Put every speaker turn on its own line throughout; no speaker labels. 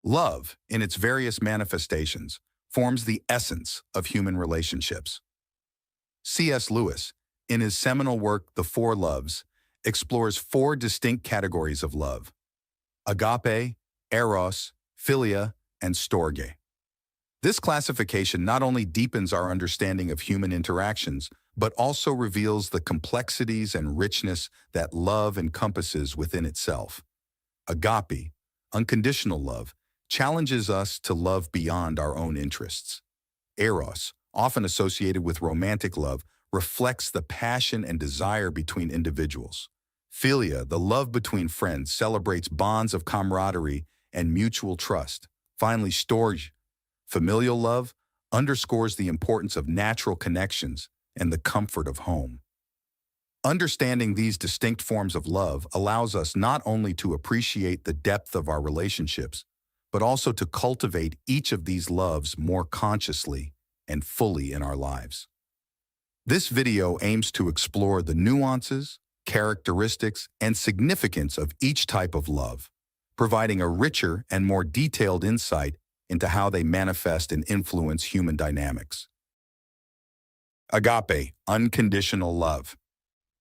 Love, in its various manifestations, forms the essence of human relationships. C.S. Lewis, in his seminal work The Four Loves, explores four distinct categories of love: agape, eros, philia, and storge. This classification not only deepens our understanding of human interactions, but also reveals the complexities and richness that love encompasses within itself. Agape, unconditional love, challenges us to love beyond our own interests. Eros, often associated with romantic love, reflects the passion and desire between individuals. Philia, the love between friends, celebrates bonds of camaraderie and mutual trust. Finally, storge, familial love, underscores the importance of natural connections and the comfort of home. Understanding these distinct forms of love allows us not only to appreciate the depth of our relationships, but also to cultivate each of these loves more consciously and fully in our lives. This video aims to explore the nuances, characteristics, and significance of each type of love, providing a richer and more detailed insight into how they manifest and influence human dynamics. Agape, unconditional love.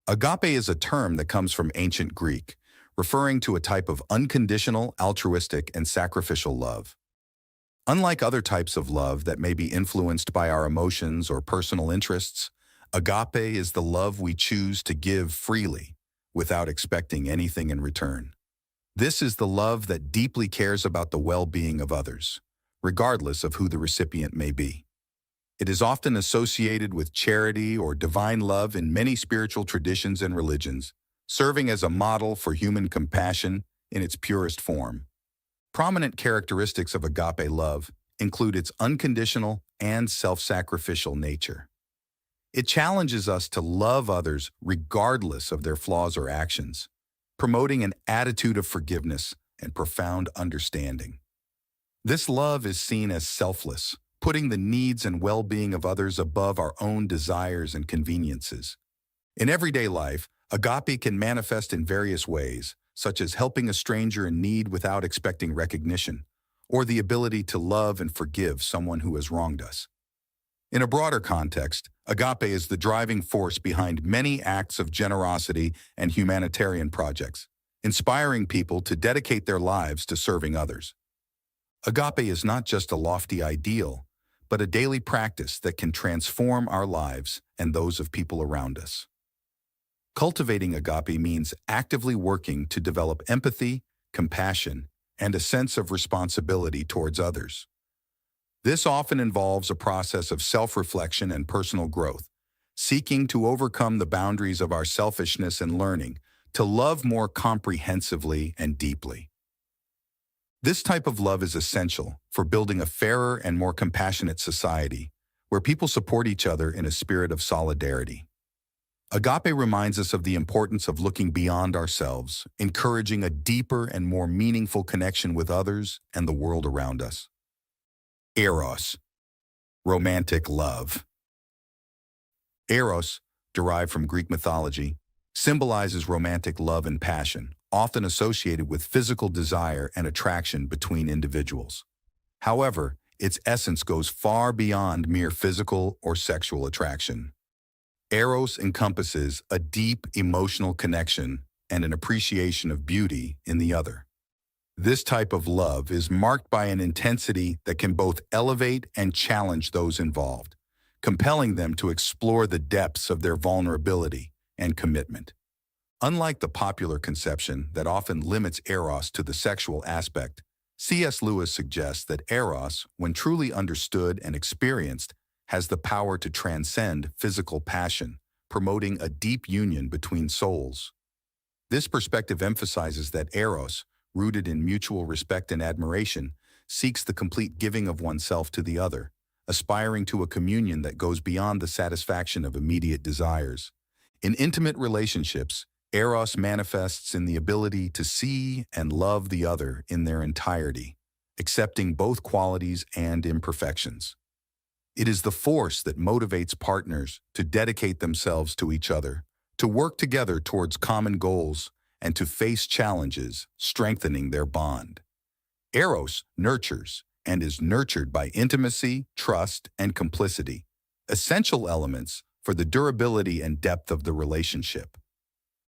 Agape is a term that comes from ancient Greek, referring to a type of unconditional, altruistic, and sacrificial love. Unlike other types of love that may be influenced by our emotions or personal interests, agape is the love we choose to give freely, without expecting anything in return. This is the love that deeply cares about the well-being of others, regardless of who the recipient may be. It is often associated with charity or divine love in many spiritual traditions and religions, serving as a model for human compassion in its purest form. Prominent characteristics of agape love include its unconditional and self-sacrificial nature. It challenges us to love others regardless of their flaws or actions, promoting an attitude of forgiveness and profound understanding. This love is seen as selfless, putting the needs and well-being of others above our own desires and conveniences. In everyday life, agape can manifest in various ways, such as helping a stranger in need without expecting recognition, or the ability to love and forgive someone who has wronged us. In a broader context, agape is the driving force behind many acts of generosity and humanitarian projects, inspiring people to dedicate their lives to serving others. Agape is not just a lofty ideal, but a daily practice that can transform our lives and those of people around us. Cultivating agape means actively working to develop empathy, compassion, and a sense of responsibility towards others. This often involves a process of self-reflection and personal growth, seeking to overcome the boundaries of our selfishness and learning to love more comprehensively and deeply. This type of love is essential for building a fairer and more compassionate society, where people support each other in a spirit of solidarity. Agape reminds us of the importance of looking beyond ourselves, encouraging a deeper and more meaningful connection with others and the world around us. Eros, romantic love. Eros, derived from Greek mythology, symbolizes romantic love and passion, often associated with physical desire and attraction between individuals. However, its essence goes far beyond mere physical or sexual attraction. Eros encompasses a deep emotional connection and an appreciation of beauty in the other. This type of love is marked by an intensity that can both elevate and challenge those involved, compelling them to explore the depths of their vulnerability and commitment. Unlike the popular conception that often limits Eros to the sexual aspect, C.S. Lewis suggests that Eros, when truly understood and experienced, has the power to transcend physical passion, promoting a deep union between souls. This perspective emphasizes that Eros, rooted in mutual respect and admiration, seeks the complete giving of oneself to the other, aspiring to a communion that goes beyond the satisfaction of immediate desires. In intimate relationships, Eros manifests in the ability to see and love the other in their entirety, accepting both qualities and imperfections. It is the force that motivates partners to dedicate themselves to each other, to work together towards common goals, and to face challenges, strengthening their bond. Eros nurtures and is nurtured by intimacy, trust, and complicity, essential elements for the durability and depth of the relationship.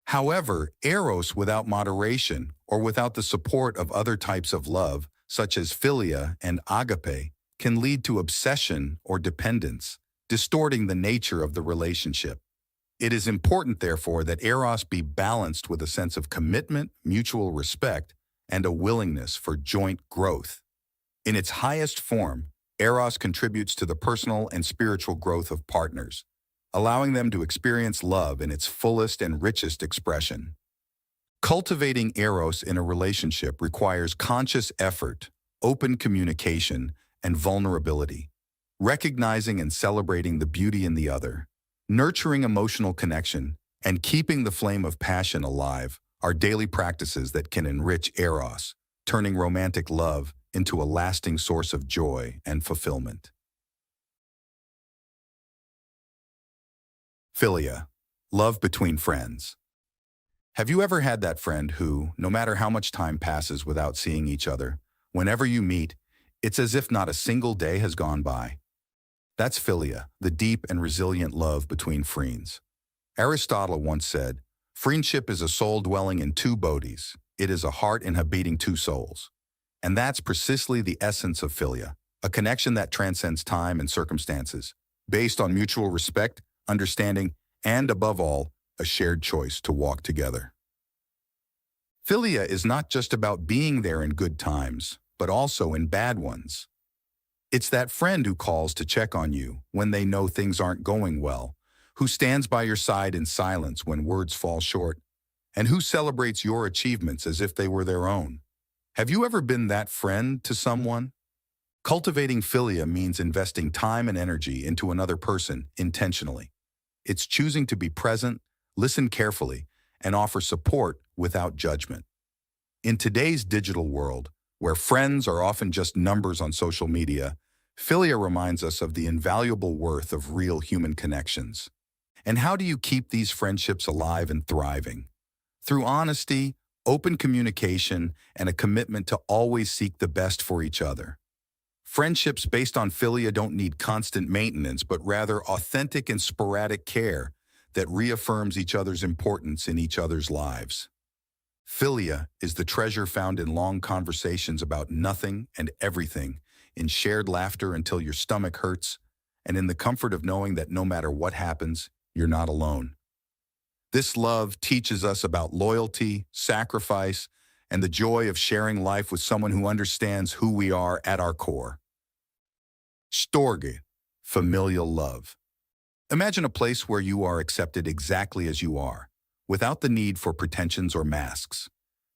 However, eros without moderation or without the support of other types of love, such as philia and agape, can lead to obsession or dependence, distorting the nature of the relationship. It is important, therefore, that eros be balanced with a sense of commitment, mutual respect, and a willingness for joint growth. In its highest form, eros contributes to the personal and spiritual growth of partners, allowing them to experience love in its fullest and richest expression. Cultivating eros in a relationship requires conscious effort, open communication, and vulnerability, recognizing and celebrating the beauty in the other, nurturing emotional connection, and keeping the flame of passion alive are daily practices that can enrich eros, turning romantic love into a lasting source of joy and fulfillment. Philia, love between friends. Have you ever had that friend who, no matter how much time passes without seeing each other, whenever you meet, it's as if not a single day has gone by? That's philia, the deep and resilient love between friends. Aristotle once said, "Friendship is a soul dwelling in two bodies. It is a heart inhabiting two souls." And that's precisely the essence of philia, a connection that transcends time and circumstances, based on mutual respect, understanding, and above all, a shared choice to walk together. Philia is not just about being there in good times, but also in bad ones. It's that friend who calls to check on you when they know things aren't going well, who stands by your side in silence when words fall short, and who celebrates your achievements as if they were their own. Have you ever been that friend to someone? Cultivating philia means investing time and energy into another person intentionally. It's choosing to be present, listen carefully, and offer support without judgment. In today's digital world, where friends are often just numbers on social media, philia reminds us of the invaluable worth of real human connections. And how do you keep these friendships alive and thriving? Through honesty, open communication, and a commitment to always seek the best for each other. Friendships based on philia don't need constant maintenance, but rather authentic and sporadic care that reaffirms each other's importance in each other's lives. Philia is the treasure found in long conversations about nothing and everything, in shared laughter until your stomach hurts, and in the comfort of knowing that no matter what happens, you're not alone. This love teaches us about loyalty, sacrifice, and the joy of sharing life with someone who understands who we are at our core. Storge, familial love. Imagine a place where you are accepted exactly as you are, without the need for pretensions or masks.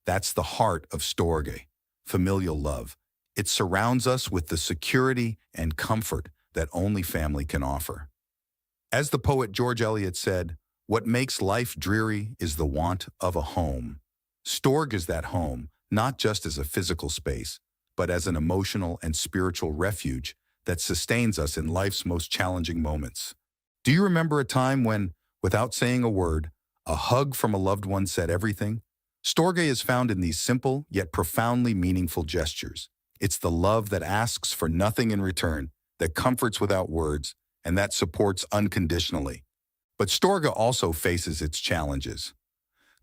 That's the heart of storge, familial love. It surrounds us with the security and comfort that only family can offer. As the poet George Eliot said, "What makes life dreary is the want of a home." Storge is that home, not just as a physical space, but as an emotional and spiritual refuge that sustains us in life's most challenging moments. Do you remember a time when, without saying a word, a hug from a loved one said everything? Storge is found in these simple yet profoundly meaningful gestures. It's the love that asks for nothing in return, that comforts without words, and that supports unconditionally. But storge also faces its challenges.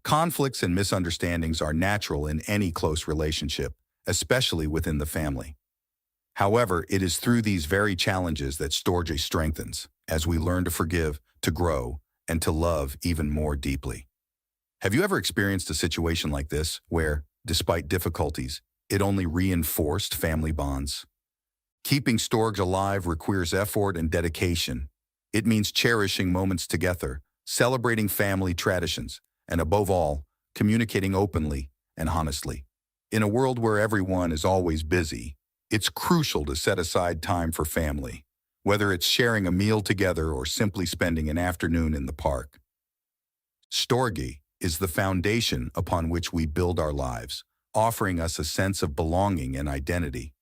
Conflicts and misunderstandings are natural in any close relationship, especially within the family. However, it is through these very challenges that storge strengthens, as we learn to forgive, to grow, and to love even more deeply. Have you ever experienced a situation like this, where, despite difficulties, it only reinforced family bonds? Keeping storge alive requires effort and dedication. It means cherishing moments together, celebrating family traditions, and above all, communicating openly and honestly. In a world where everyone is always busy, it's crucial to set aside time for family, whether it's sharing a meal together or simply spending an afternoon in the park. Storge is the foundation upon which we build our lives, offering us a sense of belonging and identity.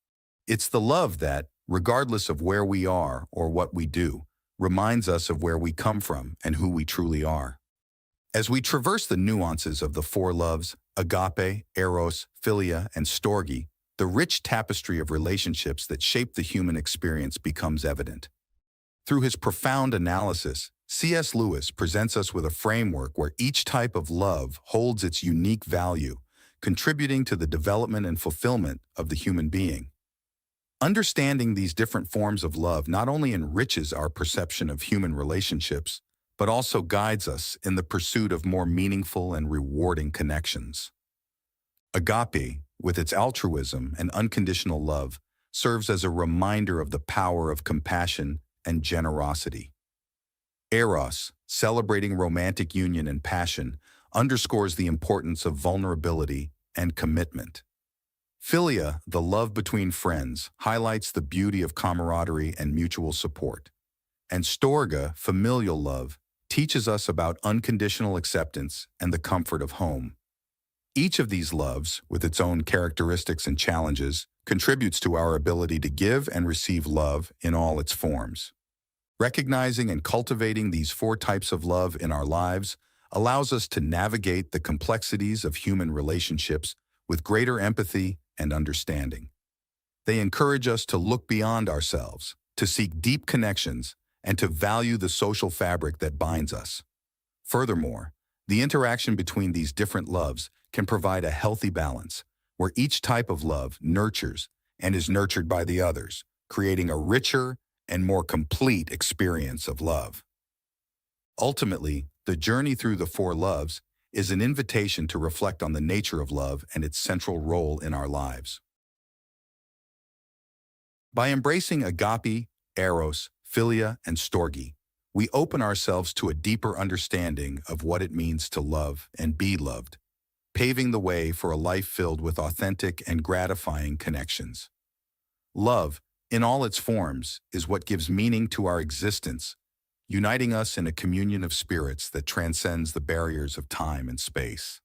It's the love that, regardless of where we are or what we do, reminds us of where we come from and who we truly are. As we traverse the nuances of the four loves, agape, eros, philia, and storge, the rich tapestry of relationships that shape the human experience becomes evident. Through his profound analysis, C.S. Lewis presents us with a framework where each type of love holds its unique value, contributing to the development and fulfillment of the human being. Understanding these different forms of love not only enriches our perception of human relationships, but also guides us in the pursuit of more meaningful and rewarding connections. Agape, with its altruism and unconditional love, serves as a reminder of the power of compassion and generosity. Eros, celebrating romantic union and passion, underscores the importance of vulnerability and commitment. Philia, the love between friends, highlights the beauty of camaraderie and mutual support. And Storge, familial love, teaches us about unconditional acceptance and the comfort of home. Each of these loves, with its own characteristics and challenges, contributes to our ability to give and receive love in all its forms. Recognizing and cultivating these four types of love in our lives allows us to navigate the complexities of human relationships with greater empathy and understanding. They encourage us to look beyond ourselves, to seek deep connections, and to value the social fabric that binds us. Furthermore, the interaction between these different loves can provide a healthy balance, where each type of love nurtures and is nurtured by the others, creating a richer and more complete experience of love. Ultimately, the journey through the four loves is an invitation to reflect on the nature of love and its central role in our lives. By embracing agape, eros, philia, and storge, we open ourselves to a deeper understanding of what it means to love and be loved, paving the way for a life filled with authentic and gratifying connections. Love, in all its forms, is what gives meaning to our existence, uniting us in a communion of spirits that transcends the barriers of time and space.